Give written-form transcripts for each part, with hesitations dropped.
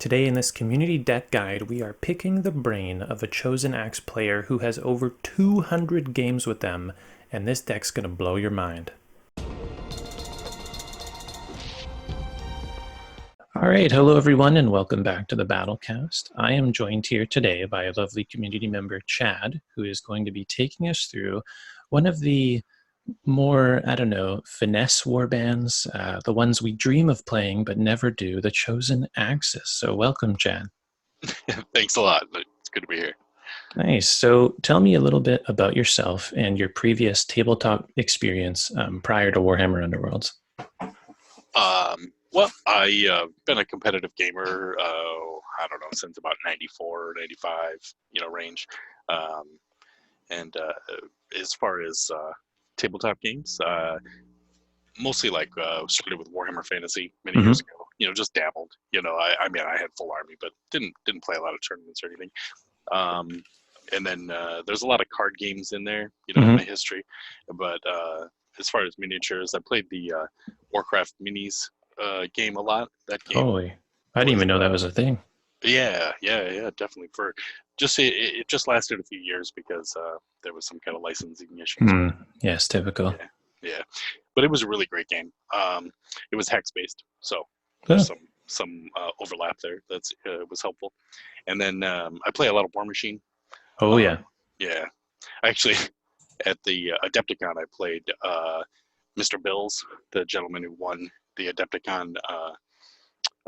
Today in this community deck guide, we are picking the brain of a Chosen Axe player who has over 200 games with them, and this deck's gonna blow your mind. Alright, hello everyone and welcome back to the BattleCast. I am joined here today by a lovely community member, Chad, who is going to be taking us through one of the more, finesse warbands, the ones we dream of playing but never do, the Chosen Axis. So welcome, Chad. Thanks a lot. It's good to be here. Nice. So tell me a little bit about yourself and your previous tabletop experience prior to Warhammer Underworlds. Well, I've been a competitive gamer, I don't know, since about 94, 95, range. And as far as tabletop games, mostly started with Warhammer Fantasy many years ago. Just dabbled. I mean, I had full army, but didn't play a lot of tournaments or anything. And then there's a lot of card games in there, in my history. But as far as miniatures, I played the Warcraft minis game a lot. That game. Holy, I didn't even know that was a thing. Yeah, definitely. It just lasted a few years because there was some kind of licensing issues. Yes, typical. Yeah, but it was a really great game. It was hex based, so there's some overlap there. That's was helpful. And then I play a lot of War Machine. Oh yeah. Yeah, actually, at the Adepticon, I played Mr. Bills, the gentleman who won the Adepticon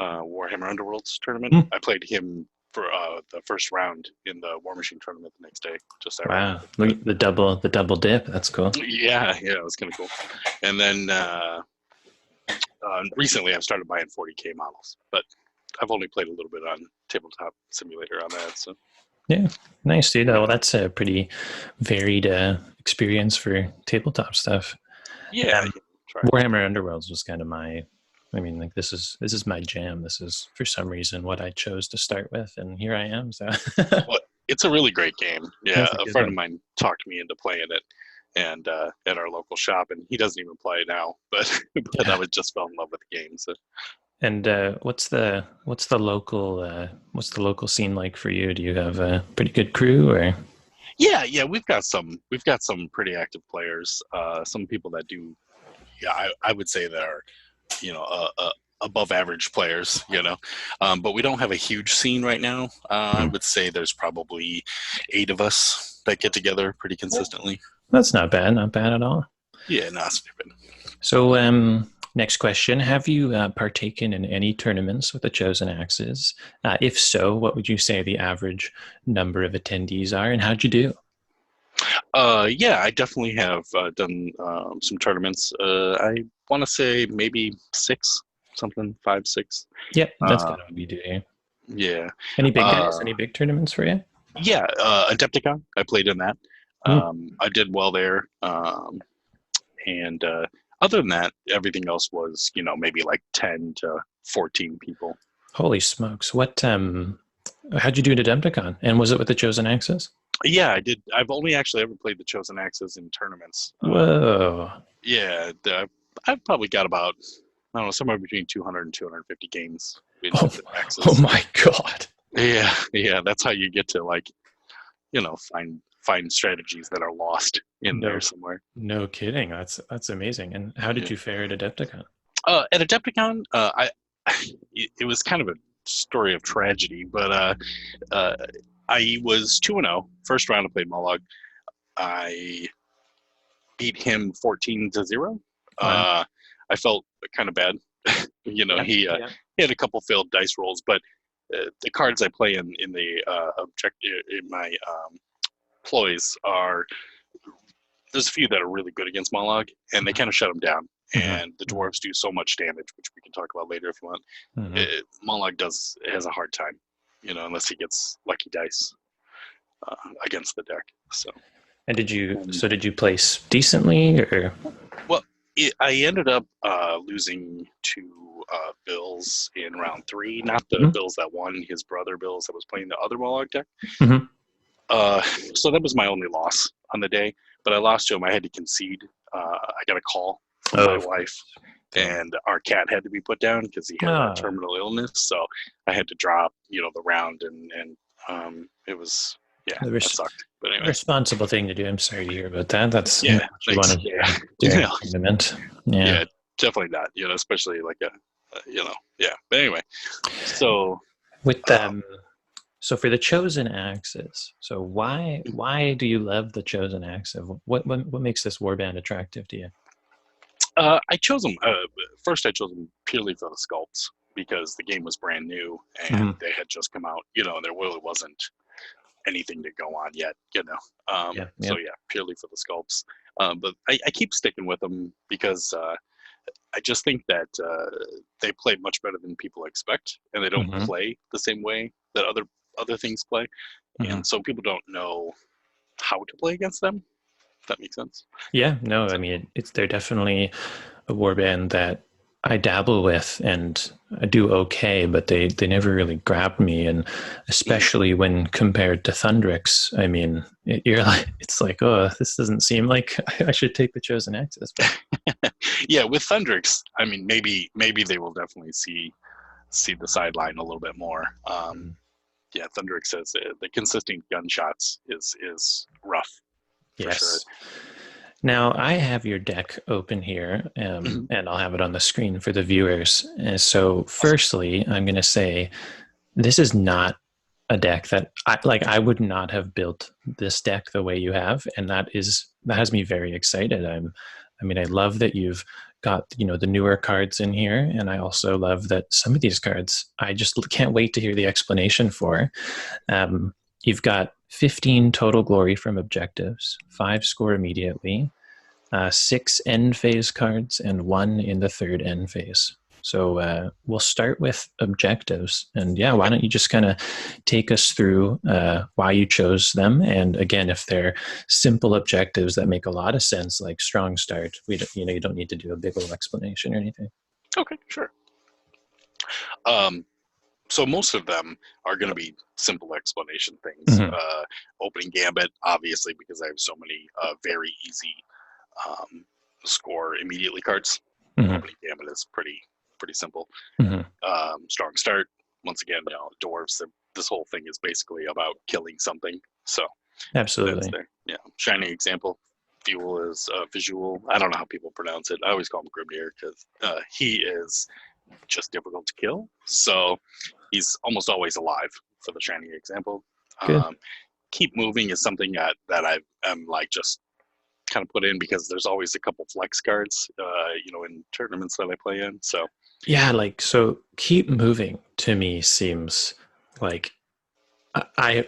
Warhammer Underworlds tournament. I played him for the first round in the War Machine tournament the next day. Wow, look at the double dip. That's cool. Yeah, it was kind of cool. And then recently I've started buying 40K models, but I've only played a little bit on Tabletop Simulator on that. So yeah, nice, dude. Well, that's a pretty varied experience for tabletop stuff. Yeah, Warhammer Underworlds was kind of this is my jam. This is for some reason what I chose to start with, and here I am. So well, it's a really great game. Yeah, a friend of mine talked me into playing it, and at our local shop, and he doesn't even play it now. But I just fell in love with the game. So. And what's the local scene like for you? Do you have a pretty good crew, or? Yeah, we've got some pretty active players. Some people that do, I would say that are, above average players. But we don't have a huge scene right now. I would say there's probably 8 of us that get together pretty consistently. That's not bad at all. Yeah, not stupid. So, next question: have you partaken in any tournaments with the Chosen Axes? If so, what would you say the average number of attendees are, and how'd you do? Yeah, I definitely have done some tournaments. I want to say maybe 6, something 5, 6. Yep, that's kind of what we do here. Yeah. Any big guys? Any big tournaments for you? Yeah, Adepticon. I played in that. I did well there. And other than that, everything else was, maybe like 10 to 14 people. Holy smokes! What? How'd you do at Adepticon? And was it with the Chosen Axes? Yeah, I did. I've only actually ever played the Chosen Axes in tournaments. Whoa. Yeah, I've probably got about, I don't know, somewhere between 200 and 250 games. Oh my God. Yeah, that's how you get to find strategies that are lost in there somewhere. No kidding. That's amazing. And how did you fare at Adepticon? At Adepticon, it was kind of a story of tragedy, but I was 2-0. First round I played Mollog. I beat him 14-0. Wow. I felt kind of bad. He had a couple failed dice rolls, but the cards I play in my ploys there's a few that are really good against Mollog, and they kind of shut him down. And the dwarves do so much damage, which we can talk about later if you want. Mollog has a hard time, unless he gets lucky dice against the deck. So. And did you place decently, or? Well, I ended up losing to Bills in round 3. Not the Bills that won, his brother Bills that was playing the other Mollog deck. So that was my only loss on the day. But I lost to him. I had to concede. I got a call from my wife Okay. and our cat had to be put down because he had a Ah, terminal illness. So I had to drop, the round, and it was, yeah, the that sucked. But anyway, responsible thing to do. I'm sorry to hear about that. That's not yeah, what you want thanks. to Yeah, hear during no, a tournament. Yeah. yeah, definitely not. Especially like yeah. But anyway, so With uh, so for the chosen axes, so why do you love the chosen axe? What makes this warband attractive to you? I chose them. First, I chose them purely for the sculpts because the game was brand new and Hmm. they had just come out. And there really wasn't anything to go on yet. Yeah. So Yep. yeah, purely for the sculpts. But I keep sticking with them because I just think that they play much better than people expect, and they don't Hmm. play the same way that other things play, Hmm. and so people don't know how to play against them. If that makes sense. Yeah. No, I So, mean they're definitely a warband that I dabble with and I do okay, but they never really grabbed me, and mhm. especially when compared to Thundrix, I mean, you're like it's like, oh, this doesn't seem like I should take the chosen axis, but Yeah, with Thundrix, I mean, maybe they will definitely see the sideline a little bit more. Yeah, Thundrix says the consistent gunshots is rough for sure. yes. Now I have your deck open here, Mhm. and I'll have it on the screen for the viewers. And so, Awesome. firstly, I'm going to say this is not a deck that I like. I would not have built this deck the way you have, and that has me very excited. I mean, I love that you've got the newer cards in here, and I also love that some of these cards I just can't wait to hear the explanation for. Um, you've got 15 total glory from objectives, 5 score immediately, 6 end phase cards, and 1 in the third end phase. So we'll start with objectives. And yeah, why Yep. don't you just kind of take us through why you chose them? And again, if they're simple objectives that make a lot of sense, like strong start, you don't need to do a big old explanation or anything. Okay. Sure. Um, so most of them are going to be simple explanation things. Mm-hmm. Opening gambit, obviously, because I have so many very easy um, score immediately cards. Mm-hmm. Opening gambit is pretty simple. Mm-hmm. Strong start. Once again, dwarves. This whole thing is basically about killing something. So that's Absolutely. there. Yeah. Shining example. Fuel is visual. I don't know how people pronounce it. I always call him Grimnir because he is just difficult to kill. So he's almost always alive for the shining example. Good. Um, keep moving is something that I am like just kind of put in because there's always a couple flex cards, in tournaments that I play in. So Yeah, like so keep moving to me seems like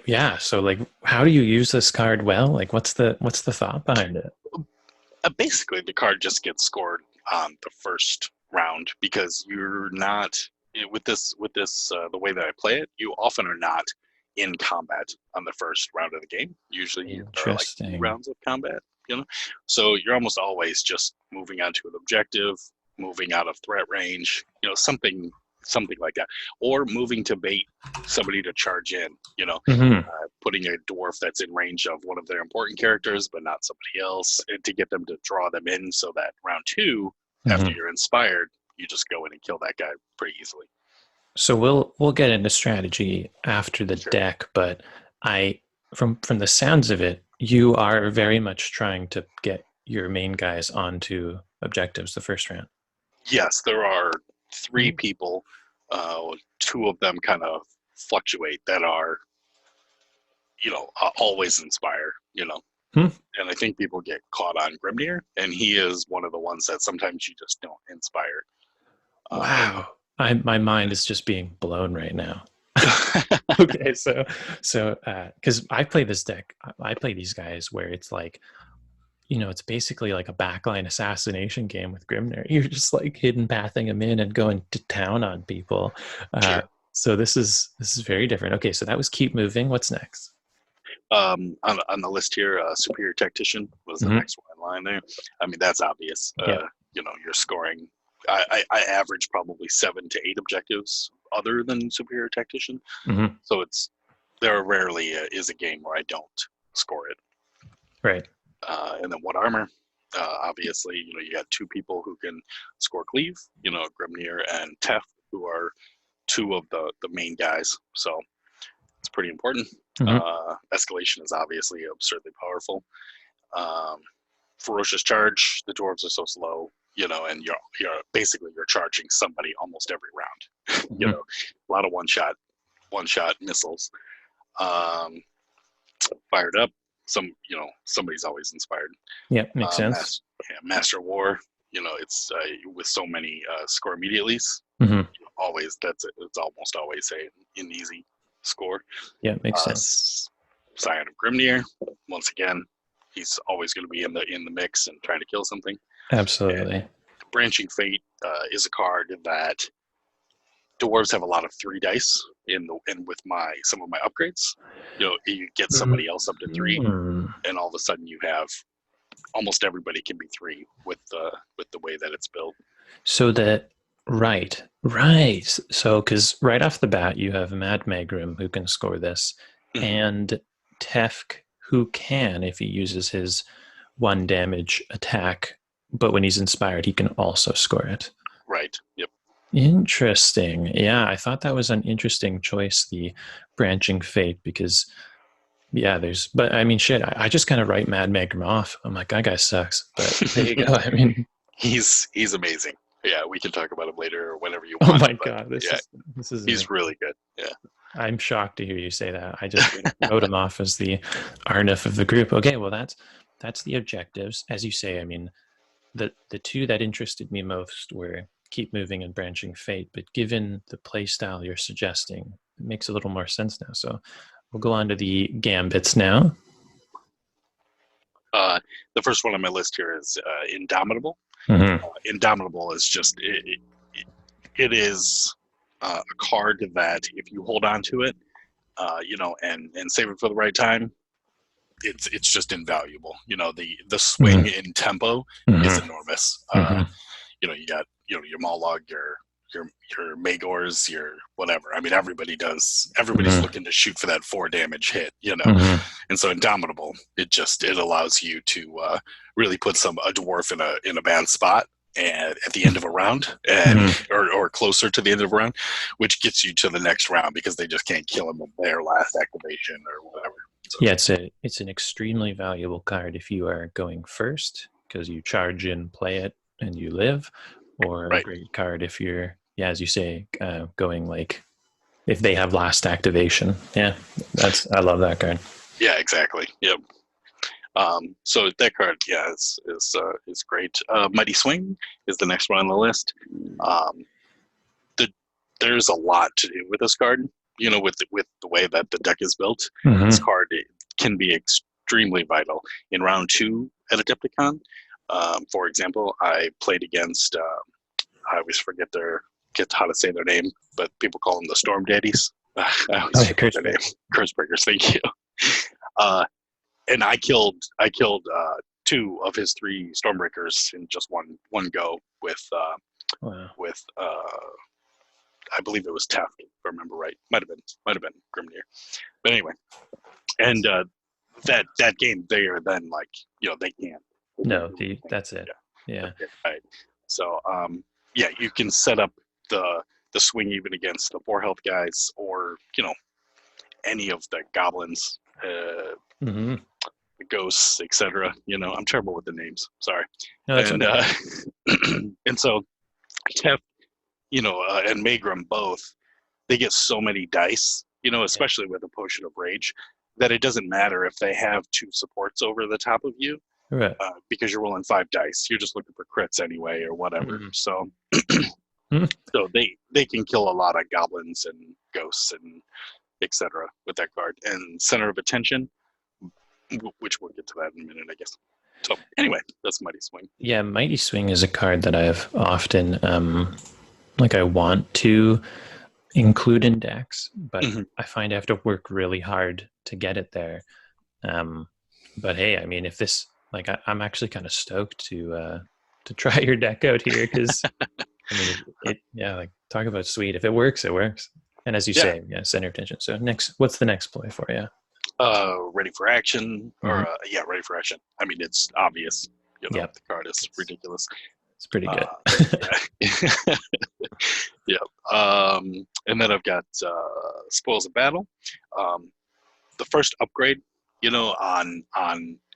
yeah, so like how do you use this card well? Like what's the thought behind it? basically, the card just gets scored on the first round because you're not with this the way that I play it. You often are not in combat on the first round of the game. Usually, there are like 2 Interesting. rounds of combat. So you're almost always just moving on to an objective, moving out of threat range. Something like that, or moving to bait somebody to charge in. Hmm. Putting a dwarf that's in range of one of their important characters, but not somebody else, and to get them to draw them in so that round 2, after Hmm. you're inspired, you just go in and kill that guy pretty easily. So we'll get into strategy after the Sure. deck, but I from the sounds of it, you are very much trying to get your main guys onto objectives the first round. Yes, there are 3 people. 2 of them kind of fluctuate that are, always inspire. Hmm. And I think people get caught on Grimnir, and he is one of the ones that sometimes you just don't inspire. Um, Wow. My mind is just being blown right now. Okay, so because I play this deck, I play these guys where it's like, it's basically like a backline assassination game with Grimner. You're just like hidden pathing them in and going to town on people. sure. So this is very different. Okay, so that was keep moving. What's next? On the list here, Superior Tactician was the Hmm. next one in line there. I mean, that's obvious. Yeah. You're scoring. I average probably 7 to 8 objectives other than Superior Tactician. Hmm. So there rarely is a game where I don't score it. Right. And then what armor? Obviously, you got two people who can score cleave, Grimnir and Tef, who are two of the main guys. So it's pretty important. Escalation is obviously absurdly powerful. Ferocious charge, the dwarves are so slow, and you're basically you're charging somebody almost every round. A lot of one shot missiles. Fired up. Somebody's always inspired. Yeah, makes sense. Master War. It's with so many score immediately. Always it's almost always an easy score. Yeah, makes sense. Scion of Grimnir. Once again, he's always going to be in the mix and trying to kill something. Absolutely. And Branching Fate is a card that dwarves have a lot of 3 dice with some of my upgrades. You get somebody else up to 3, and all of a sudden you have almost everybody can be 3 with the way that it's built. So that right. So because right off the bat you have Mad Megrim who can score this, and Tefk who can if he uses his 1 damage attack, but when he's inspired he can also score it. Right. Yep. Interesting. Yeah, I thought that was an interesting choice, the Branching Fate, because but I mean, shit, I just kind of write Mad Megrim off. I'm like, that guy sucks, but there you go. I mean, he's amazing. Yeah, we can talk about him later or whenever you want. Oh my God, this is he's really good. Yeah. I'm shocked to hear you say that. I just wrote him off as the Arnif of the group. Okay, well that's the objectives. As you say, I mean, the 2 that interested me most were Keep Moving and Branching Fate, but given the play style you're suggesting, it makes a little more sense now. So we'll go on to the gambits now. The first one on my list here is Indomitable. Indomitable is just it is a card that if you hold on to it, and save it for the right time, it's just invaluable. The swing in tempo is enormous. You got your Mollog, your Magors, your whatever. I mean, everybody's looking to shoot for that 4 damage hit, and so Indomitable, it allows you to really put a dwarf in a bad spot and at the end of a round, or closer to the end of a round, which gets you to the next round because they just can't kill him with their last activation or whatever. So. Yeah, it's an extremely valuable card if you are going first because you charge in, play it, and you live, or a great card if you're, as you say, going like if they have last activation. Yeah, I love that card. Yeah, exactly. Yep. So that card, is great. Mighty Swing is the next one on the list. There's a lot to do with this card. With the way that the deck is built, this card can be extremely vital in round 2 at Adepticon. For example, I played against. I always forget how to say their name, but people call them the Storm Daddies. I always forget their name. Cursebreakers. Thank you. And I killed 2 of his 3 Stormbreakers in just one go with I believe it was Taft, if I remember right. Might have been Grimnir. But anyway, and that game, they are then like, they can't. No, that's it. Yeah. Right. So you can set up the swing even against the 4 health guys, or any of the goblins, the ghosts, etc. I'm terrible with the names. Sorry. No, that's okay. And so Tef, and Megrim both, they get so many dice, especially with a Potion of Rage, that it doesn't matter if they have 2 supports over the top of you, right? Because you're rolling 5 dice. You're just looking for crits anyway or whatever. So, so they can kill a lot of goblins and ghosts and etc. with that card. And Center of Attention, which we'll get to that in a minute, I guess. So anyway, that's Mighty Swing. Yeah, Mighty Swing is a card that I've often I want to include in decks, but I find I have to work really hard to get it there. But hey, I mean, if this, I'm actually kind of stoked to try your deck out here because I mean, talk about sweet. If it works, it works. And as you say, center attention. So what's the next play for you? Ready for action, or Ready for Action. I mean, it's obvious. Yep. The card is ridiculous. It's pretty good. Yeah. Yeah. And then I've got Spoils of Battle. The first upgrade, on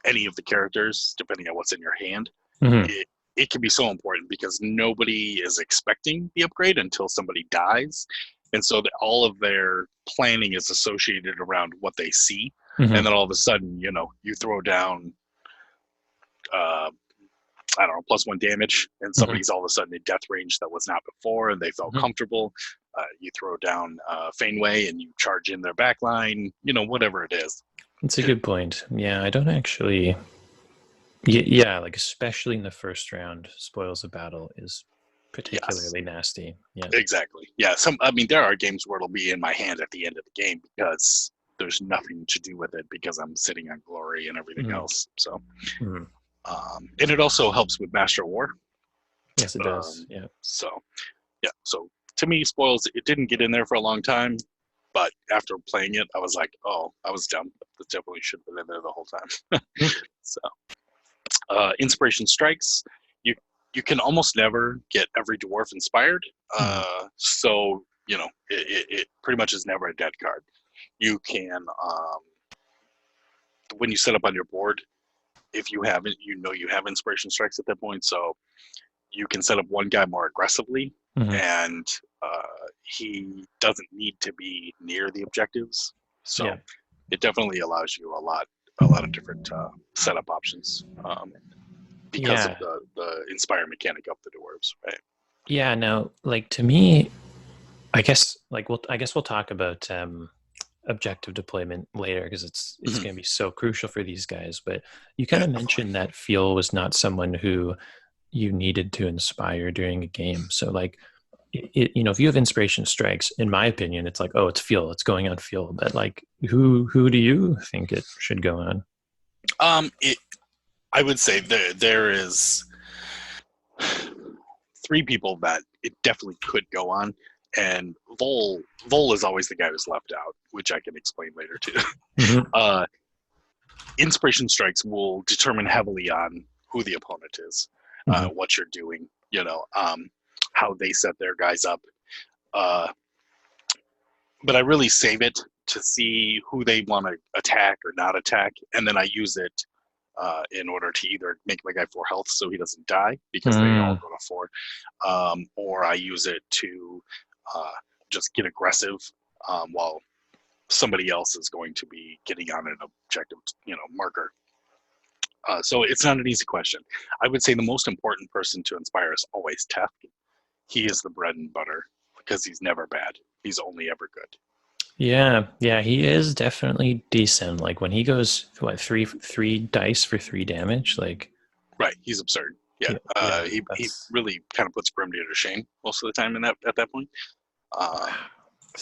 any of the characters, depending on what's in your hand, Mm-hmm. it can be so important because nobody is expecting the upgrade until somebody dies. And so all of their planning is associated around what they see. Mm-hmm. And then all of a sudden, you throw down, I don't know, +1 damage, and somebody's all of a sudden in death range that was not before, and they felt comfortable. You throw down Feynway and you charge in their backline, whatever it is. It's a good point. Yeah, I don't actually. Yeah, like especially in the first round, Spoils of Battle is particularly nasty. Yeah. Exactly. Yeah. There are games where it'll be in my hand at the end of the game because there's nothing to do with it because I'm sitting on glory and everything else. So, and it also helps with Master War. Yes, it does. Yeah. So, yeah. So to me, Spoils, it didn't get in there for a long time, but after playing it, I was like, oh, I was dumb. It definitely should have been in there the whole time. So, Inspiration Strikes. You can almost never get every dwarf inspired. So, it pretty much is never a dead card. You can, when you set up on your board, if you haven't, you have Inspiration Strikes at that point. So you can set up one guy more aggressively, and he doesn't need to be near the objectives. So it definitely allows you a lot of different setup options. Because of the inspire mechanic of the dwarves, right? Yeah. Now, like to me, I guess we'll talk about objective deployment later because it's going to be so crucial for these guys. But you kind of mentioned that Feel was not someone who you needed to inspire during a game. So like, if you have Inspiration Strikes, in my opinion, it's like, oh, it's Feel, it's going on Feel. But like, who do you think it should go on? I would say there is 3 people that it definitely could go on, and Vol is always the guy who's left out, which I can explain later too. Inspiration Strikes will determine heavily on who the opponent is, what you're doing, how they set their guys up. But I really save it to see who they want to attack or not attack, and then I use it in order to either make my guy 4 health so he doesn't die because they all go to 4, or I use it to just get aggressive while somebody else is going to be getting on an objective, marker. So it's not an easy question. I would say the most important person to inspire is always Tef. He is the bread and butter because he's never bad. He's only ever good. Yeah, he is definitely decent. Like when he goes, what, three dice for 3 damage, like. Right, he's absurd. Yeah, he really kind of puts Grimnir to shame most of the time at that point.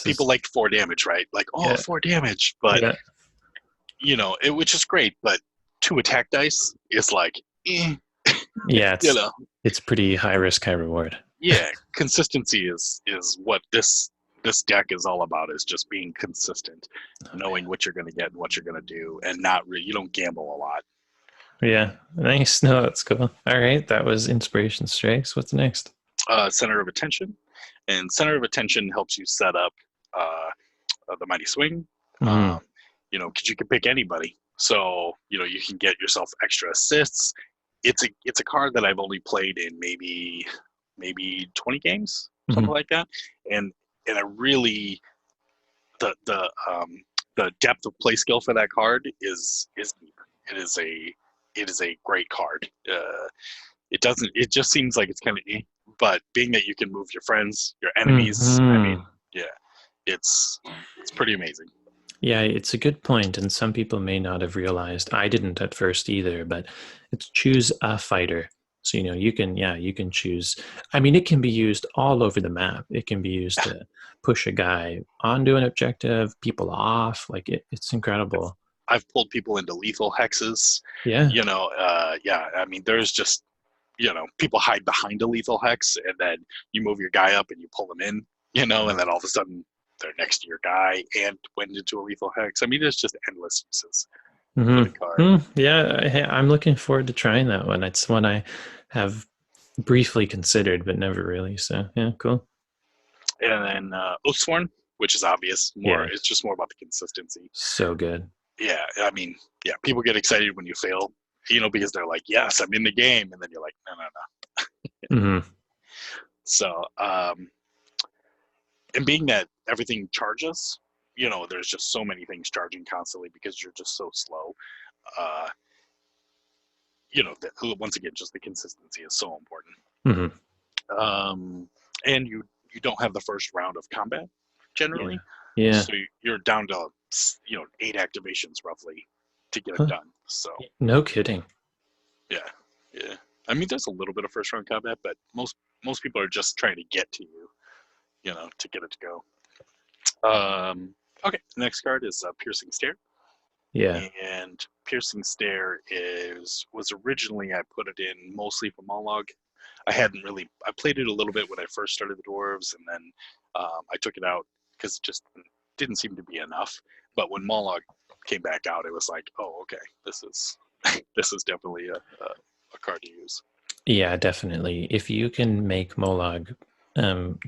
People liked 4 damage, right? Like, 4 damage, but which is great. But 2 attack dice is like, yeah, it's pretty high risk, high reward. Yeah, consistency is what this deck is all about, is just being consistent, knowing what you're going to get and what you're going to do, and you don't gamble a lot. Yeah, nice. No, that's cool. All right, that was Inspiration Strikes. What's next? Center of Attention. And Center of Attention helps you set up the Mighty Swing. Because you can pick anybody. So, you can get yourself extra assists. It's a card that I've only played in maybe 20 games, something like that. And I really, the depth of play skill for that card is deep. It is a great card. It just seems like it's kind of, but being that you can move your friends, your enemies, it's pretty amazing. Yeah, it's a good point, and some people may not have realized. I didn't at first either, but it's choose a fighter. So you can choose. I mean, it can be used all over the map. It can be used to push a guy onto an objective, people off. Like it's incredible. I've pulled people into lethal hexes. Yeah. I mean, there's just people hide behind a lethal hex, and then you move your guy up and you pull them in. And then all of a sudden they're next to your guy and went into a lethal hex. I mean, there's just endless uses. for the card. Yeah, I'm looking forward to trying that one. It's one I have briefly considered, but never really. So yeah, cool. And then Oathsworn, which is obvious. Yeah, It's just more about the consistency. so good. Yeah, I mean, yeah, people get excited when you fail, because they're like, "Yes, I'm in the game," and then you're like, "No, no, no." Hmm. So, and being that everything charges, there's just so many things charging constantly because you're just so slow. Uh, that, once again, just the consistency is so important. Hmm. And you don't have the first round of combat Yeah, generally, yeah. so you're down to 8 activations roughly to get it Huh. done. So No kidding. yeah, yeah. I mean, there's a little bit of first round combat, but most people are just trying to get to you, to get it to go. Okay, next card is Piercing Stare. Yeah. And Piercing Stare was originally, I put it in mostly for Monologue. I played it a little bit when I first started the Dwarves, and then I took it out because it just didn't seem to be enough. But when Monologue came back out, it was like, oh, okay, this is this is definitely a card to use. Yeah, definitely. If you can make Molag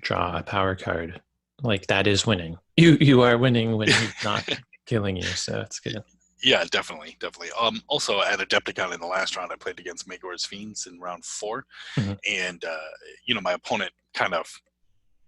draw a power card, like that is winning. You are winning when he's not killing you, so it's good. Yeah, definitely, definitely. Also at Adepticon in the last round, I played against Magor's Fiends in round 4, Hmm. and my opponent kind of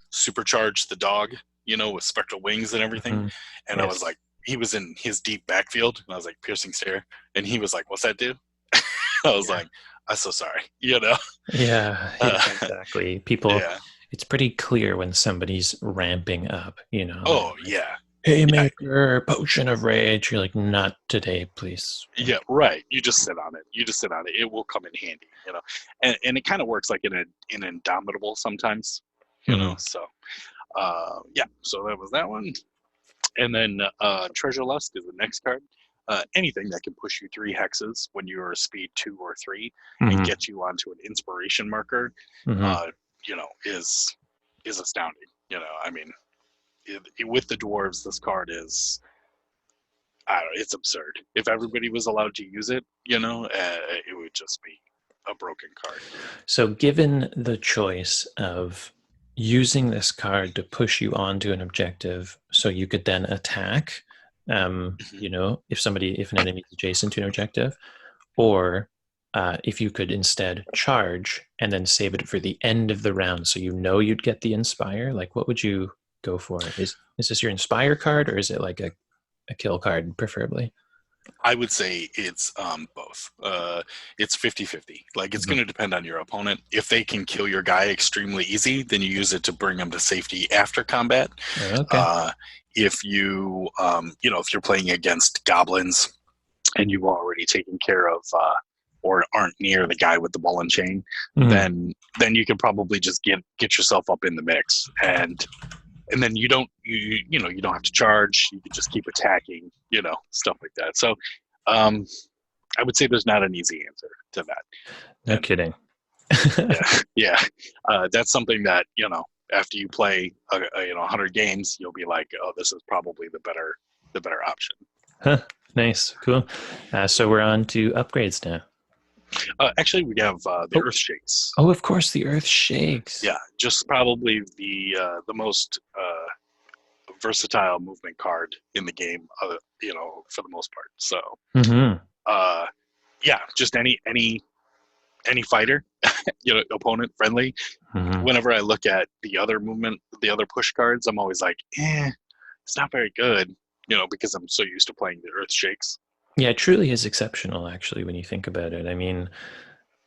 supercharged the dog, with spectral wings and everything, Hmm. and I was Yes. like, he was in his deep backfield, and I was like, Piercing Stare, and he was like, "What's that do?" I was Yeah. like, "I'm so sorry," Yeah, uh, exactly. People, yeah. it's pretty clear when somebody's ramping up, they're Oh like, yeah, yeah, Haymaker, Potion of Rage. You're like, not today, please. yeah. Right. You just sit on it. You just sit on it. It will come in handy, and it kind of works like in Indomitable sometimes, Hmm. So yeah. So that was that one. And then Treasure Lust is the next card. Anything that can push you 3 hexes when you're speed 2 or 3 and Hmm. get you onto an inspiration marker, Hmm. uh, is astounding. I mean, with the dwarves, this card is, I don't know, it's absurd. If everybody was allowed to use it, it would just be a broken card. So, given the choice of using this card to push you onto an objective so you could then attack, Mhm. if an enemy is adjacent to an objective, or if you could instead charge and then save it for the end of the round so you'd get the Inspire, like what would you go for? Is this your Inspire card, or is it like a kill card, preferably? I would say it's both. It's 50-50. Like, it's Mhm. going to depend on your opponent. If they can kill your guy extremely easy, then you use it to bring them to safety after combat. Okay. Uh, if if you're playing against goblins and you've already taken care of or aren't near the guy with the ball and chain, Mhm. then you can probably just get yourself up in the mix, and then you don't have to charge. You can just keep attacking, stuff like that. So um, I would say there's not an easy answer to that. No And kidding. yeah, yeah, that's something that after you play 100 games, you'll be like, oh, this is probably the better option. Huh. Nice. Cool. So we're on to upgrades now. Actually, we have the Oh, Earth Shakes. oh, of course, the Earth shakes. Yeah, just probably the most versatile movement card in the game, for the most part. So Hmm. uh, yeah, just any fighter, opponent friendly. Hmm. Whenever I look at the other push cards, I'm always like, it's not very good, because I'm so used to playing the Earth Shakes. Yeah, it truly is exceptional, actually, when you think about it. I mean,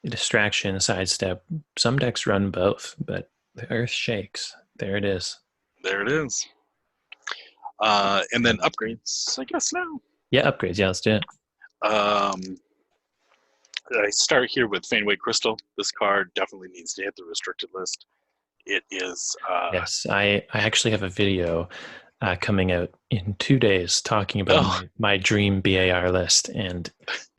distraction, sidestep, some decks run both, but the Earth shakes. There it is. There it is. And then upgrades, I guess now. Yeah, upgrades. Yeah, let's do it. Um, I start here with Fenway Crystal. This card definitely needs to hit the restricted list. It is. Yes, I actually have a video coming out in 2 days talking about Oh, my dream BAR list, and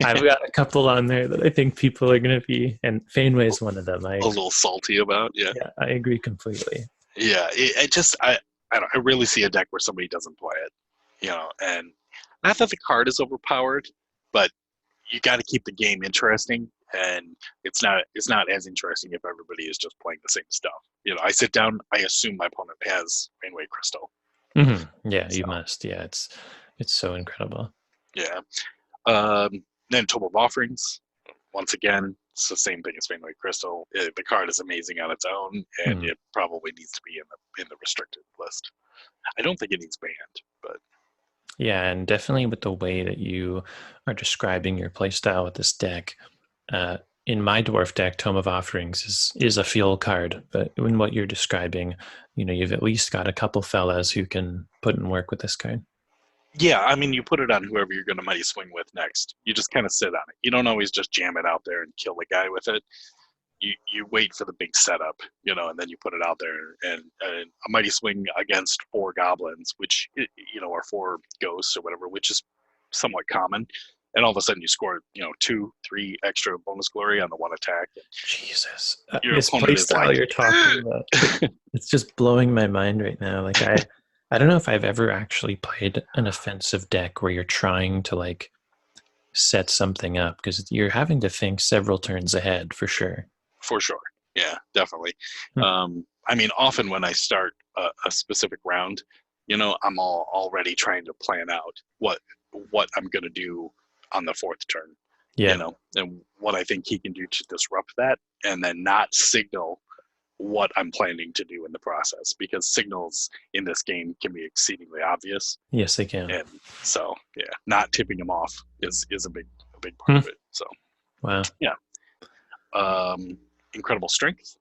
I've got a couple on there that I think people are going to be, and Fenway is one of them. I a agree. little salty about. Yeah, Yeah, I agree completely. yeah. I really see a deck where somebody doesn't play it, and not that the card is overpowered, but you got to keep the game interesting, and it's not as interesting if everybody is just playing the same stuff. I sit down, I assume my opponent has Rainway Crystal. Yeah, so. You must. Yeah, it's so incredible. Yeah. Then Tome of Offerings. Once again, it's the same thing as Rainway Crystal. The card is amazing on its own, and it probably needs to be in the restricted list. I don't think it needs banned, but yeah, and definitely with the way that you are describing your playstyle with this deck, in my dwarf deck, Tome of Offerings is a field card, but in what you're describing, you've at least got a couple fellas who can put in work with this card. Yeah, I mean, you put it on whoever you're going to Mighty Swing with next. You just kind of sit on it. You don't always just jam it out there and kill the guy with it. You wait for the big setup, and then you put it out there. And a Mighty Swing against 4 goblins, which, are 4 ghosts or whatever, which is somewhat common. And all of a sudden you score, 2, 3 extra bonus glory on the 1 attack. Jesus. This playstyle you're talking about, it's just blowing my mind right now. Like, I don't know if I've ever actually played an offensive deck where you're trying to, set something up, because you're having to think several turns ahead for sure. For sure. Yeah, definitely. I mean, often when I start a specific round, I'm already trying to plan out what I'm going to do on the 4th turn. Yeah. And what I think he can do to disrupt that, and then not signal what I'm planning to do in the process, because signals in this game can be exceedingly obvious. Yes, they can. And so, yeah, not tipping them off is a big part of it. So, wow. Yeah. Incredible strength.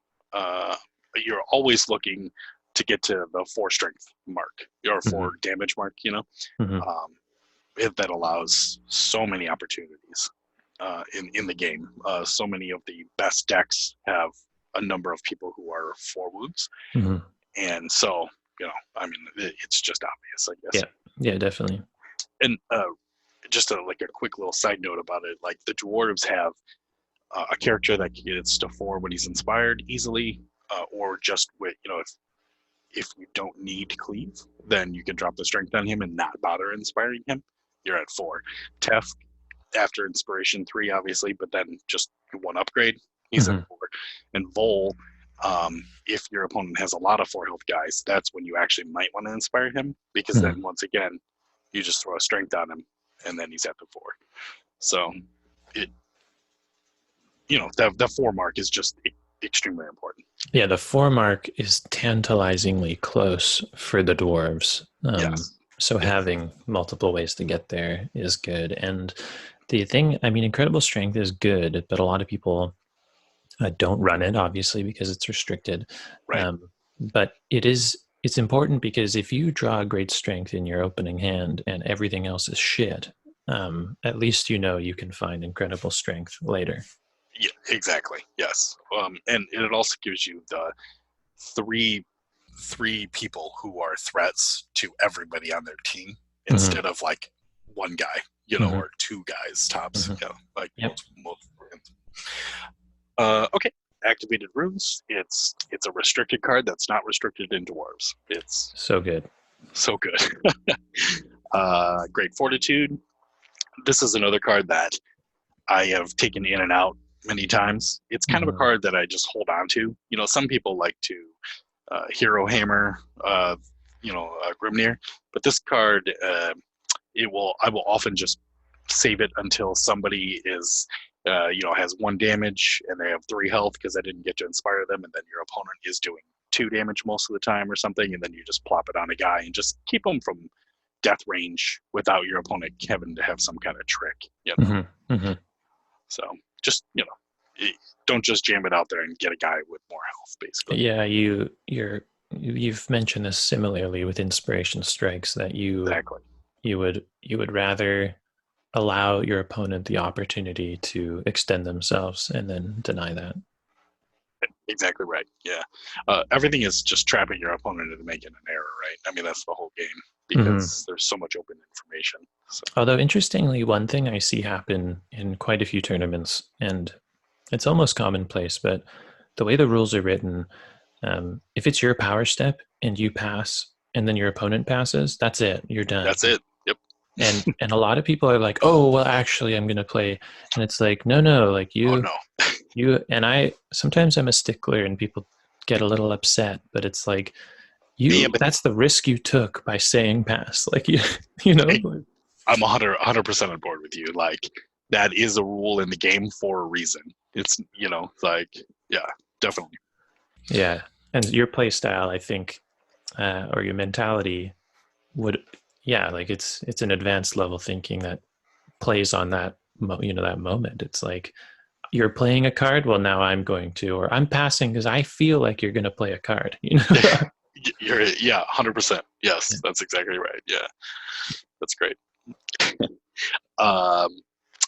You're always looking to get to the 4 strength mark, or 4 damage mark, that allows so many opportunities in the game. So many of the best decks have a number of people who are 4 wounds. And so, I mean, it's just obvious, I guess. Yeah, definitely. And just a quick little side note about it, like the dwarves have a character that gets to 4 when he's inspired easily, or just with, if you don't need cleave, then you can drop the strength on him and not bother inspiring him. You're at 4. Tef, after inspiration 3, obviously, but then just 1 upgrade, he's at 4. And Vol, if your opponent has a lot of 4 health guys, that's when you actually might want to inspire him, because then once again, you just throw a strength on him, and then he's at the 4. So it, the 4 mark is just extremely important. Yeah, the 4 mark is tantalizingly close for the dwarves. Yes. So having multiple ways to get there is good. And the thing, I mean, incredible strength is good, but a lot of people don't run it, obviously, because it's restricted. Right. But it's important, because if you draw great strength in your opening hand and everything else is shit, at least you can find incredible strength later. Yeah, exactly. Yes. And it also gives you the three people who are threats to everybody on their team, instead of 1 guy, or 2 guys tops. Most. Okay. Activated Runes. It's a restricted card that's not restricted in dwarves. It's so good. So good. Great Fortitude. This is another card that I have taken in and out many times. It's kind of a card that I just hold on to. Some people like to Hero Hammer, Grimnir, but this card, I will often just save it until somebody is, has 1 damage and they have 3 health because I didn't get to inspire them, and then your opponent is doing 2 damage most of the time or something, and then you just plop it on a guy and just keep them from death range without your opponent having to have some kind of trick. So just, don't just jam it out there and get a guy with more health, basically. Yeah, you've mentioned this similarly with Inspiration Strikes, that you would rather allow your opponent the opportunity to extend themselves and then deny that. Exactly right. Yeah. Everything is just trapping your opponent into making an error, right? I mean, that's the whole game, because there's so much open information. So. Although, interestingly, one thing I see happen in quite a few tournaments, and it's almost commonplace, but the way the rules are written, if it's your power step and you pass and then your opponent passes, that's it. You're done. That's it. Yep. And a lot of people are like, oh, well, actually, I'm going to play. And it's like, no, like Oh you, no. and I, sometimes I'm a stickler and people get a little upset, but it's like, Yeah, but that's the risk you took by saying pass. Like, you know, hey, I'm 100% on board with you. Like, that is a rule in the game for a reason. It's, like, yeah, definitely. yeah. And your play style, I think, or your mentality would, yeah, like it's an advanced level thinking that plays on that, that moment. It's like, you're playing a card. Well, now I'm going to, or I'm passing because I feel like you're going to play a card, Yeah, 100%. Yeah. Yes, that's exactly right. Yeah, that's great. Um,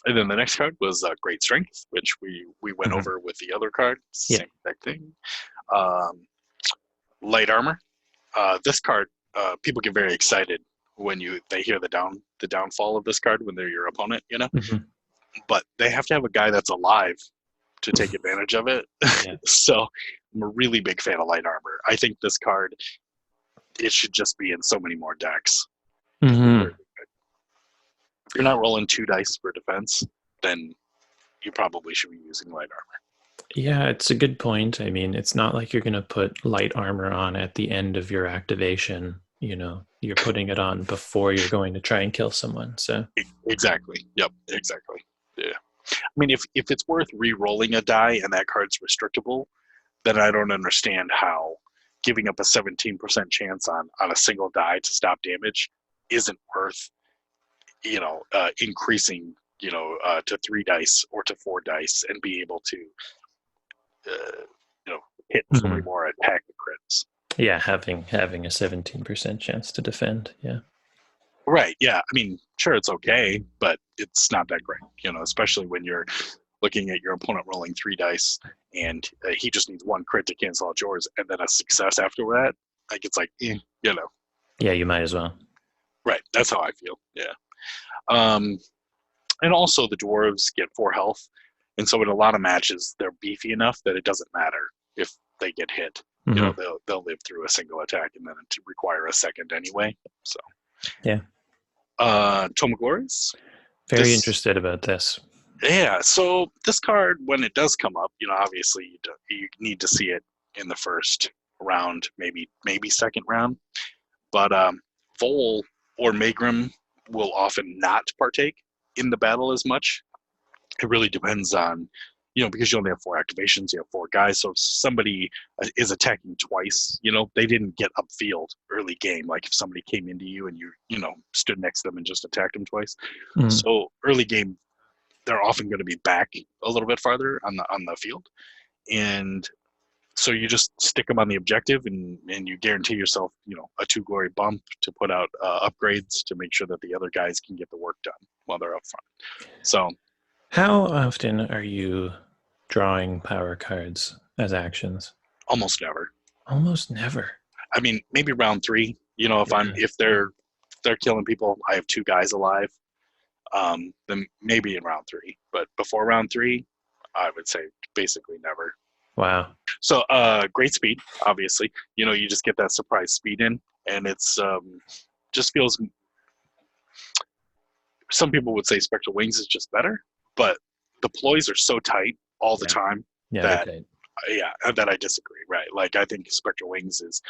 and then the next card was Great Strength, which we went over with the other card. Yeah. Same exact thing. Um, Light Armor. This card, people get very excited when they hear the downfall of this card when they're your opponent, Mm-hmm. But they have to have a guy that's alive to take advantage of it. Yeah. So I'm a really big fan of Light Armor. I think this card, it should just be in so many more decks. Mm-hmm. If you're not rolling 2 dice for defense, then you probably should be using Light Armor. Yeah, it's a good point. I mean, it's not like you're going to put light armor on at the end of your activation. You're putting it on before you're going to try and kill someone. So Exactly. Yep. Exactly. Yeah. I mean, if it's worth re-rolling a die and that card's restrictable, then I don't understand how giving up a 17% chance on a single die to stop damage isn't worth, increasing, to 3 dice or to 4 dice and be able to, hit so many more attack crits. yeah, having a 17% chance to defend. Yeah. Right. Yeah. I mean, sure, it's okay, but it's not that great, especially when you're looking at your opponent rolling 3 dice and he just needs 1 crit to cancel out yours and then a success after that. Like, it's like, Yeah, you might as well. Right. That's how I feel. Yeah. And also the dwarves get 4 health. And so in a lot of matches, they're beefy enough that it doesn't matter if they get hit. Mm-hmm. They'll live through a single attack and then to require a second anyway. So yeah. Tome of Glories. Very interested about this. Yeah, so this card, when it does come up, obviously you need to see it in the first round, maybe second round. But Vol or Megrim will often not partake in the battle as much. It really depends on, because you only have 4 activations, you have 4 guys. So if somebody is attacking twice, they didn't get upfield early game. Like if somebody came into you and you stood next to them and just attacked them twice. Mm-hmm. So early game, they're often going to be back a little bit farther on the field. And so you just stick them on the objective and you guarantee yourself, a 2 glory bump to put out upgrades to make sure that the other guys can get the work done while they're up front. So how often are you drawing power cards as actions? Almost never. Almost never. I mean, maybe round 3, if they're killing people, I have 2 guys alive. Then maybe in round 3, but before round 3, I would say basically never. Wow. So, great speed, obviously. You just get that surprise speed in, and it's just feels. Some people would say Spectral Wings is just better, but the ploys are so tight all the time that I disagree. Right? Like I think Spectral Wings is,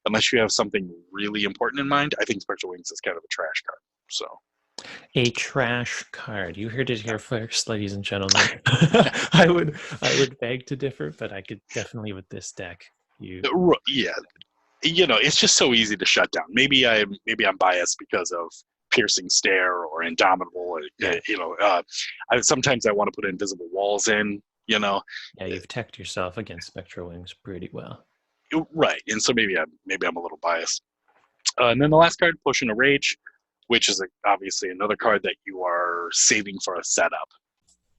unless you have something really important in mind, I think Spectral Wings is kind of a trash card. So. A trash card. You heard it here first, ladies and gentlemen. I would beg to differ, but I could definitely with this deck. Yeah, it's just so easy to shut down. Maybe I'm biased because of Piercing Stare or Indomitable. Sometimes I want to put invisible walls in. Yeah, you've teched yourself against Spectral Wings pretty well. Right, and so maybe I'm a little biased. And then the last card, Potion of Rage, which is obviously another card that you are saving for a setup.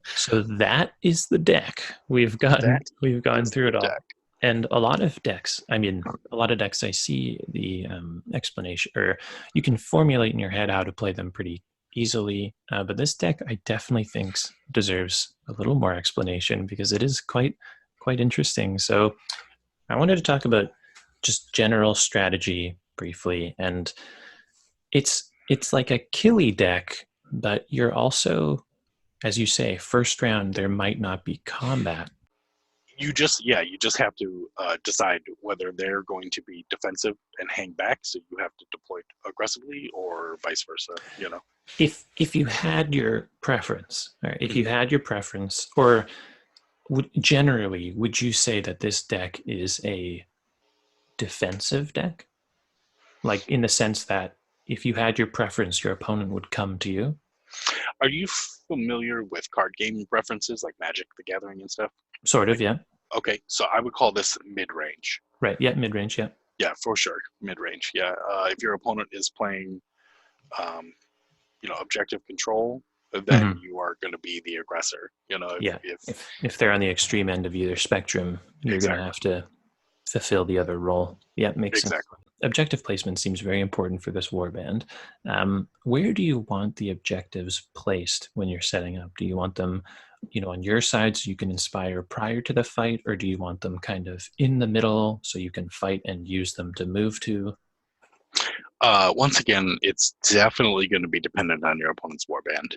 So that is the deck. We've gone through it all. And a lot of decks I see the explanation, or you can formulate in your head how to play them pretty easily. But this deck I definitely think deserves a little more explanation because it is quite interesting. So I wanted to talk about just general strategy briefly. And it's it's like a killy deck, but you're also, as you say, first round, there might not be combat. You just have to decide whether they're going to be defensive and hang back, so you have to deploy aggressively, or vice versa. If you had your preference, or if you Mhm. had your preference, or generally, would you say that this deck is a defensive deck? Like in the sense that if you had your preference, your opponent would come to you? Are you familiar with card game references like Magic the Gathering and stuff? Sort of, Like, yeah. okay, so I would call this mid-range. Right. Yeah, mid range, yeah. Yeah, for sure, mid-range. Yeah, if your opponent is playing, um, objective control, then Hmm. you are going to be the aggressor. Yeah. If If they're on the extreme end of either spectrum, you're going to exactly, have to fulfill the other role. Yeah, makes sense. exactly. Objective placement seems very important for this warband. Where do you want the objectives placed when you're setting up? Do you want them, on your side so you can inspire prior to the fight, or do you want them kind of in the middle so you can fight and use them to move to? Once again, it's definitely going to be dependent on your opponent's warband.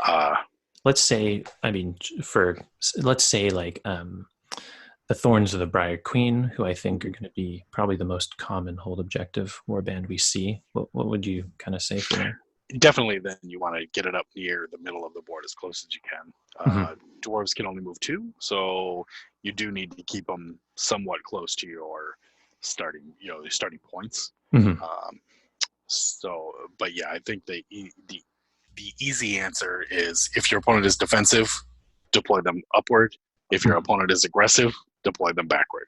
Uh, Let's say, I mean, let's say like the Thorns of the Briar Queen, who I think are going to be probably the most common hold objective warband we see. What would you kind of say for them? Definitely, then you want to get it up near the middle of the board as close as you can. Mm-hmm. Dwarves can only move two, so you do need to keep them somewhat close to your starting points. Mm-hmm. Um, but yeah, I think the easy answer is, if your opponent is defensive, deploy them upward. If your Mm-hmm. opponent is aggressive, deploy them backward.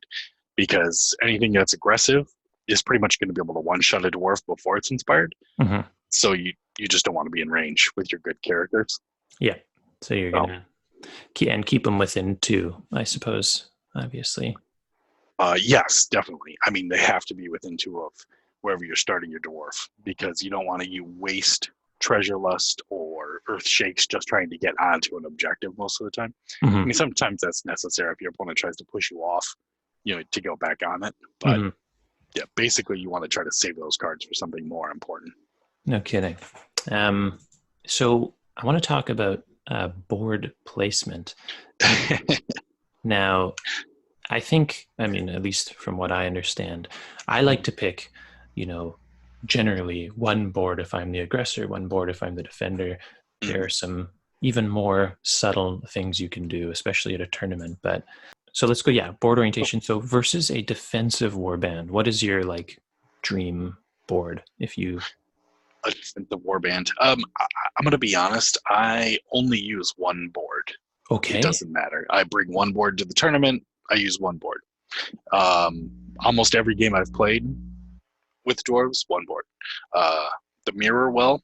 Because anything that's aggressive is pretty much going to be able to one-shot a dwarf before it's inspired. Mm-hmm. So you just don't want to be in range with your good characters. Yeah. So you're So gonna keep them within two, I suppose. Obviously. yes, definitely. I mean, they have to be within two of wherever you're starting your dwarf, because you don't want to waste treasure lust or earth shakes just trying to get onto an objective most of the time. I Mm-hmm. mean, sometimes that's necessary if your opponent tries to push you off, to go back on it. But Mm-hmm. yeah, basically you want to try to save those cards for something more important. No kidding. Um, so I want to talk about board placement. Now, I mean, at least from what I understand, I like to pick, you know, generally one board if I'm the aggressor, one board if I'm the defender. There are some even more subtle things you can do, especially at a tournament. But so let's go, yeah, board orientation. So versus a defensive warband, what is your like dream board if you The warband. I'm going to be honest. I only use one board. It okay? doesn't matter. I bring one board to the tournament. I use one board. Almost every game I've played with dwarves, one board. Uh, the mirror well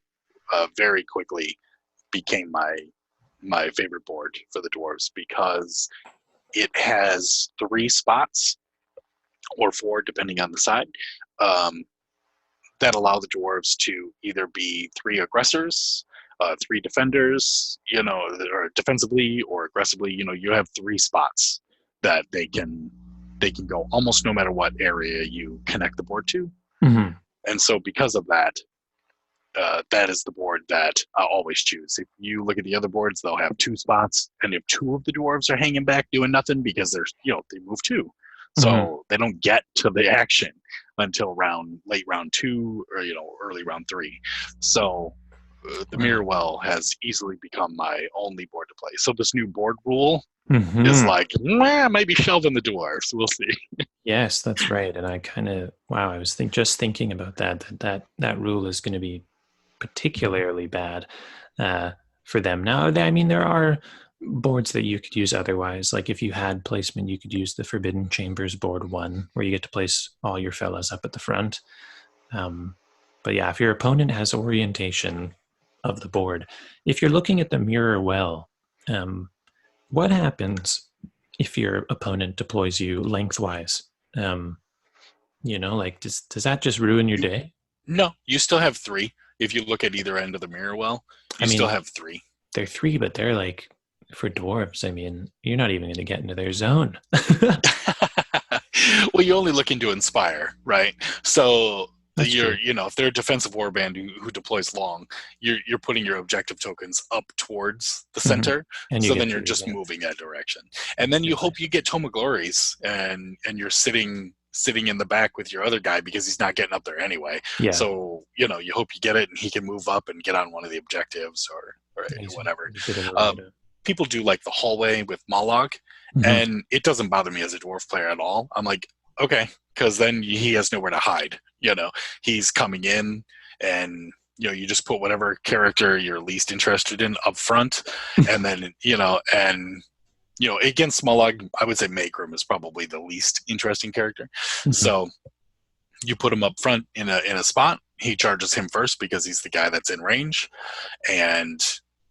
very quickly became my favorite board for the dwarves, because it has three spots, or four depending on the side, um, that allow the dwarves to either be three aggressors, three defenders, or defensively or aggressively. You have three spots that they can go almost no matter what area you connect the board to. Mm-hmm. And so because of that, that is the board that I always choose. If you look at the other boards, they'll have two spots, and if two of the dwarves are hanging back doing nothing, because they move two, Mm-hmm. so they don't get to the action until late round two, or early round three. So the Wow. mirror well has easily become my only board to play. So this new board rule is Mm-hmm. like, maybe shelving the dwarves. We'll see. Yes, that's right. And I kind of wow, I was just thinking about that rule is going to be particularly bad uh, for them. Now, I mean, there are boards that you could use otherwise. Like if you had placement, you could use the Forbidden Chambers board one, where you get to place all your fellas up at the front. Um, but yeah, if your opponent has orientation of the board, if you're looking at the mirror well, um, what happens if your opponent deploys you lengthwise? Um, like does that just ruin your day? No, you still have three. If you look at either end of the mirror well, I you still mean, have three. they're three, but they're like for dwarves. I mean, you're not even going to get into their zone. Well, you only looking to inspire, right? So That's true. If they're a defensive warband who deploys long, you're putting your objective tokens up towards the Hmm. center, And you so get then to you're use just it. moving that direction, and then you hope you get Tome of Glories, and you're sitting in the back with your other guy because he's not getting up there anyway. Yeah. So you hope you get it, and he can move up and get on one of the objectives or He's whatever. a bit of a Uh, writer. People do like the hallway with Mollog, Hmm. and it doesn't bother me as a dwarf player at all. I'm like, okay, because then he has nowhere to hide. He's coming in, and you just put whatever character you're least interested in up front, and then against Mollog, I would say Magrum is probably the least interesting character. Hmm. So you put him up front in a spot. He charges him first because he's the guy that's in range, and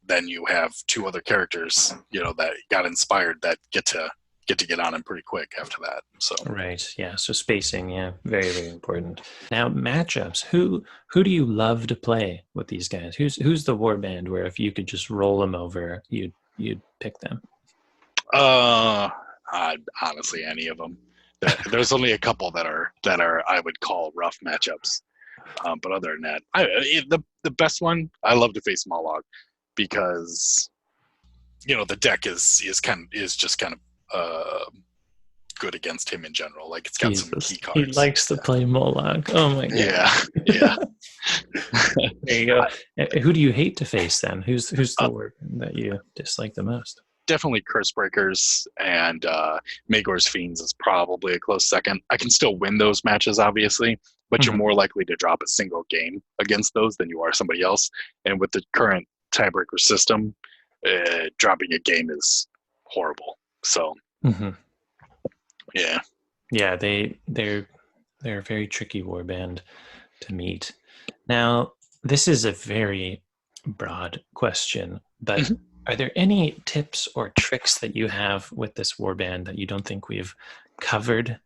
then you have two other characters, that got inspired that get on him pretty quick after that. So Right. Yeah. So spacing, yeah, very, very important. Now matchups. Who do you love to play with these guys? Who's the warband where if you could just roll them over, you'd pick them? honestly, any of them. There's only a couple that are I would call rough matchups. But other than that, the best one, I love to face Mollog because the deck is just kind of good against him in general. Like it's got some Jesus, key he cards. likes to play Moloch. Oh my god. Yeah. There you go. Who do you hate to face then? Who's the warband that you dislike the most? Definitely Curse Breakers and Magor's Fiends is probably a close second. I can still win those matches, obviously, but you're more likely to drop a single game against those than you are somebody else. And with the current tiebreaker system, dropping a game is horrible. So, yeah, they're a very tricky warband to meet. Now, this is a very broad question, but are there any tips or tricks that you have with this warband that you don't think we've covered?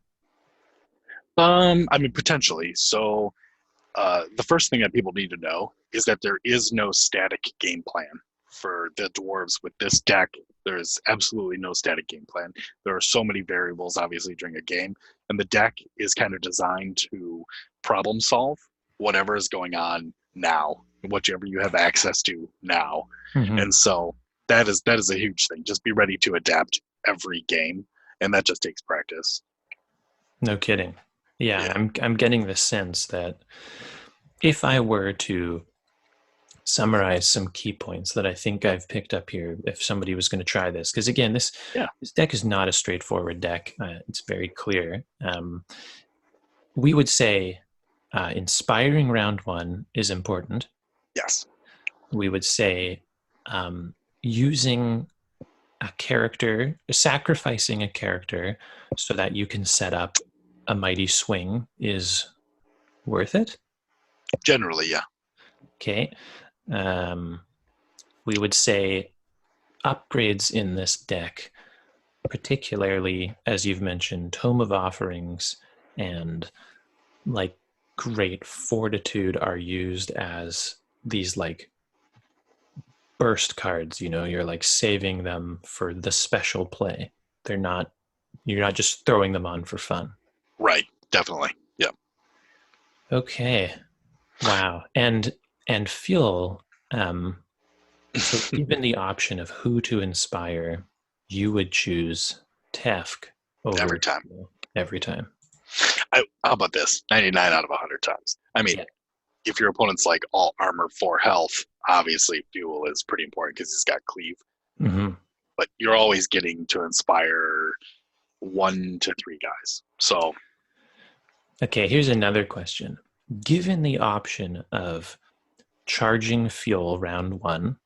I mean, potentially. So, the first thing that people need to know is that there is no static game plan for the dwarves with this deck. There is absolutely no static game plan. There are so many variables, obviously, during a game, and the deck is kind of designed to problem solve whatever is going on now, whatever you have access to now. And so that is a huge thing. Just be ready to adapt every game, and that just takes practice. No kidding. Yeah. I'm getting the sense that if I were to summarize some key points that I think I've picked up here, if somebody was going to try this, because again, this deck is not a straightforward deck. It's very clear. We would say inspiring round one is important. Yes. We would say using a character, sacrificing a character so that you can set up a mighty swing is worth it. Generally, yeah. Okay. We would say upgrades in this deck, particularly as you've mentioned, Tome of Offerings and like Great Fortitude are used as these like burst cards. You're like saving them for the special play. You're not just throwing them on for fun. Right. Definitely. Yeah. Okay. Wow. And fuel. So given the option of who to inspire, you would choose Tefk over every time. Every time. How about this? 99 out of 100 times. I mean, if your opponent's like all armor 4 health, obviously fuel is pretty important because he's got cleave. But you're always getting to inspire 1 to 3 guys. So, okay, here's another question. Given the option of charging fuel round one,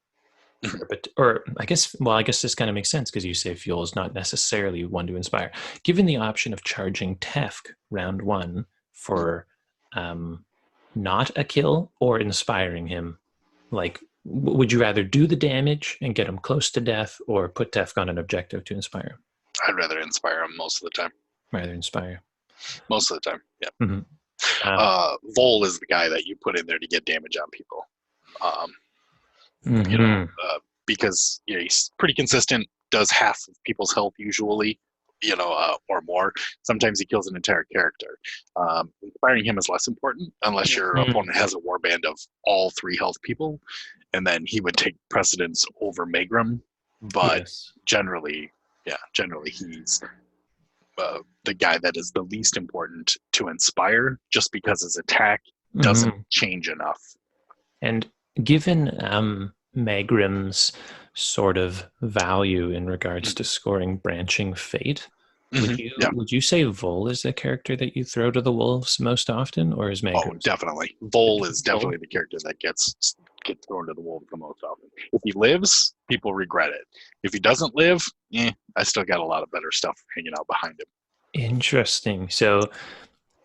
or I guess this kind of makes sense because you say fuel is not necessarily one to inspire. Given the option of charging Tefk round one for not a kill or inspiring him, like would you rather do the damage and get him close to death or put Tefk on an objective to inspire? I'd rather inspire him most of the time. Rather inspire. Most of the time, yeah. Vol is the guy that you put in there to get damage on people. Because he's pretty consistent, does half of people's health usually, or more. Sometimes he kills an entire character. Inspiring him is less important unless your Mhm. opponent has a warband of all 3 health people, and then he would take precedence over Megrim. But Yes. generally, generally he's the guy that is the least important to inspire, just because his attack doesn't Mhm. change enough. And given Megrim's sort of value in regards to scoring branching fate, would you Yeah. would you say Vol is the character that you throw to the wolves most often, or is Oh, Megrim? definitely. Vol is Vol? definitely the character that gets thrown to the wolves the most often. If he lives, people regret it. If he doesn't live, I still got a lot of better stuff hanging out behind him. Interesting. So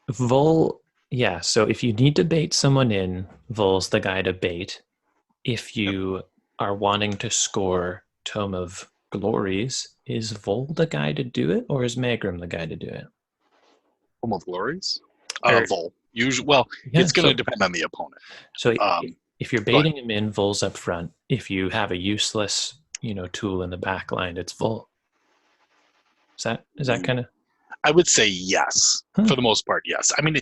Vol, yeah. So if you need to bait someone in, Vol's the guy to bait. If Yep. you are wanting to score Tome of Glories, is Vol the guy to do it, or is Megrim the guy to do it? Home of Glories? Or Vol. Usually, well, yeah, it's going to depend on the opponent. so Um, if you're go ahead. baiting him in, Vol's up front. If you have a useless, tool in the back line, it's Vol. Is that kind of I would say yes. huh? For the most part, yes. I mean,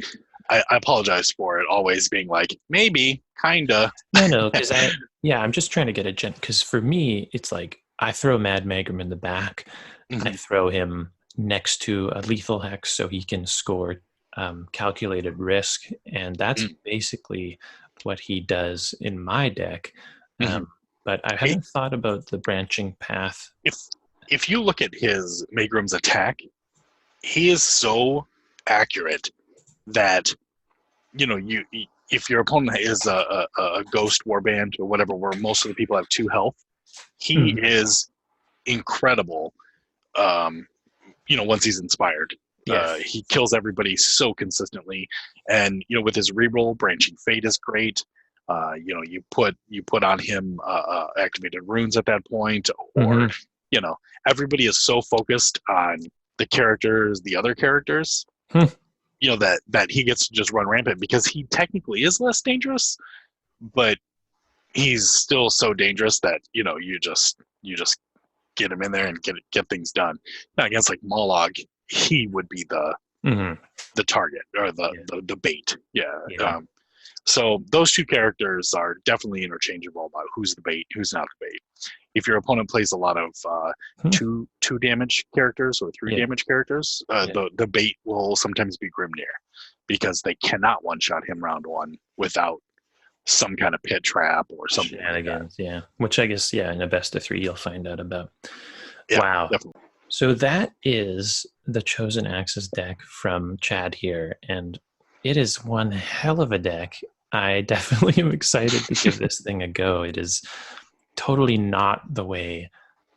I apologize for it always being like, maybe, kinda. No, because I'm just trying to get a gent. Because for me, it's like I throw Mad Magrum in the back. I Mhm. throw him next to a lethal hex so he can score calculated risk, and that's Mm. basically what he does in my deck. Mhm. But I It- hadn't thought about the branching path. if if you look at his Megrum's attack, he is so accurate that you if your opponent is a ghost warband or whatever, where most of the people have 2 health, he Mhm. is incredible. Um, once he's inspired, Yes. he kills everybody so consistently, and with his reroll, branching fate is great. You put on him activated runes at that point, or Hmm. you know, everybody is so focused on the other characters, that he gets to just run rampant because he technically is less dangerous, but he's still so dangerous that you just get him in there and get things done. Now against like Mollog, he would be Hmm. the target or the Yeah. the, the bait. Yeah. Yeah. So those 2 characters are definitely interchangeable about who's the bait, who's not the bait. If your opponent plays a lot of Hmm. two damage characters or 3 Yeah. damage characters, Yeah. the bait will sometimes be Grimnir, because they cannot one shot him round 1 without some kind of pit trap or something like that. Shenanigans. Yeah. Which I guess, in a best of 3, you'll find out about. Yeah, Wow. definitely. So that is the Chosen Axis deck from Chad here, and it is one hell of a deck. I definitely am excited to give this thing a go. It is totally not the way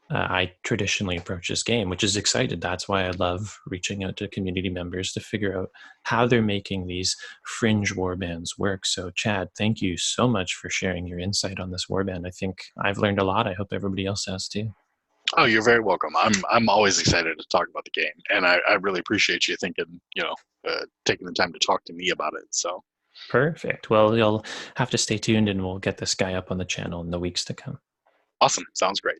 I traditionally approach this game, which is excited. That's why I love reaching out to community members to figure out how they're making these fringe warbands work. So, Chad, thank you so much for sharing your insight on this warband. I think I've learned a lot. I hope everybody else has too. Oh, you're very welcome. I'm always excited to talk about the game, and I really appreciate you taking the time to talk to me about it. So Perfect. Well, you'll have to stay tuned and we'll get this guy up on the channel in the weeks to come. awesome. Sounds great.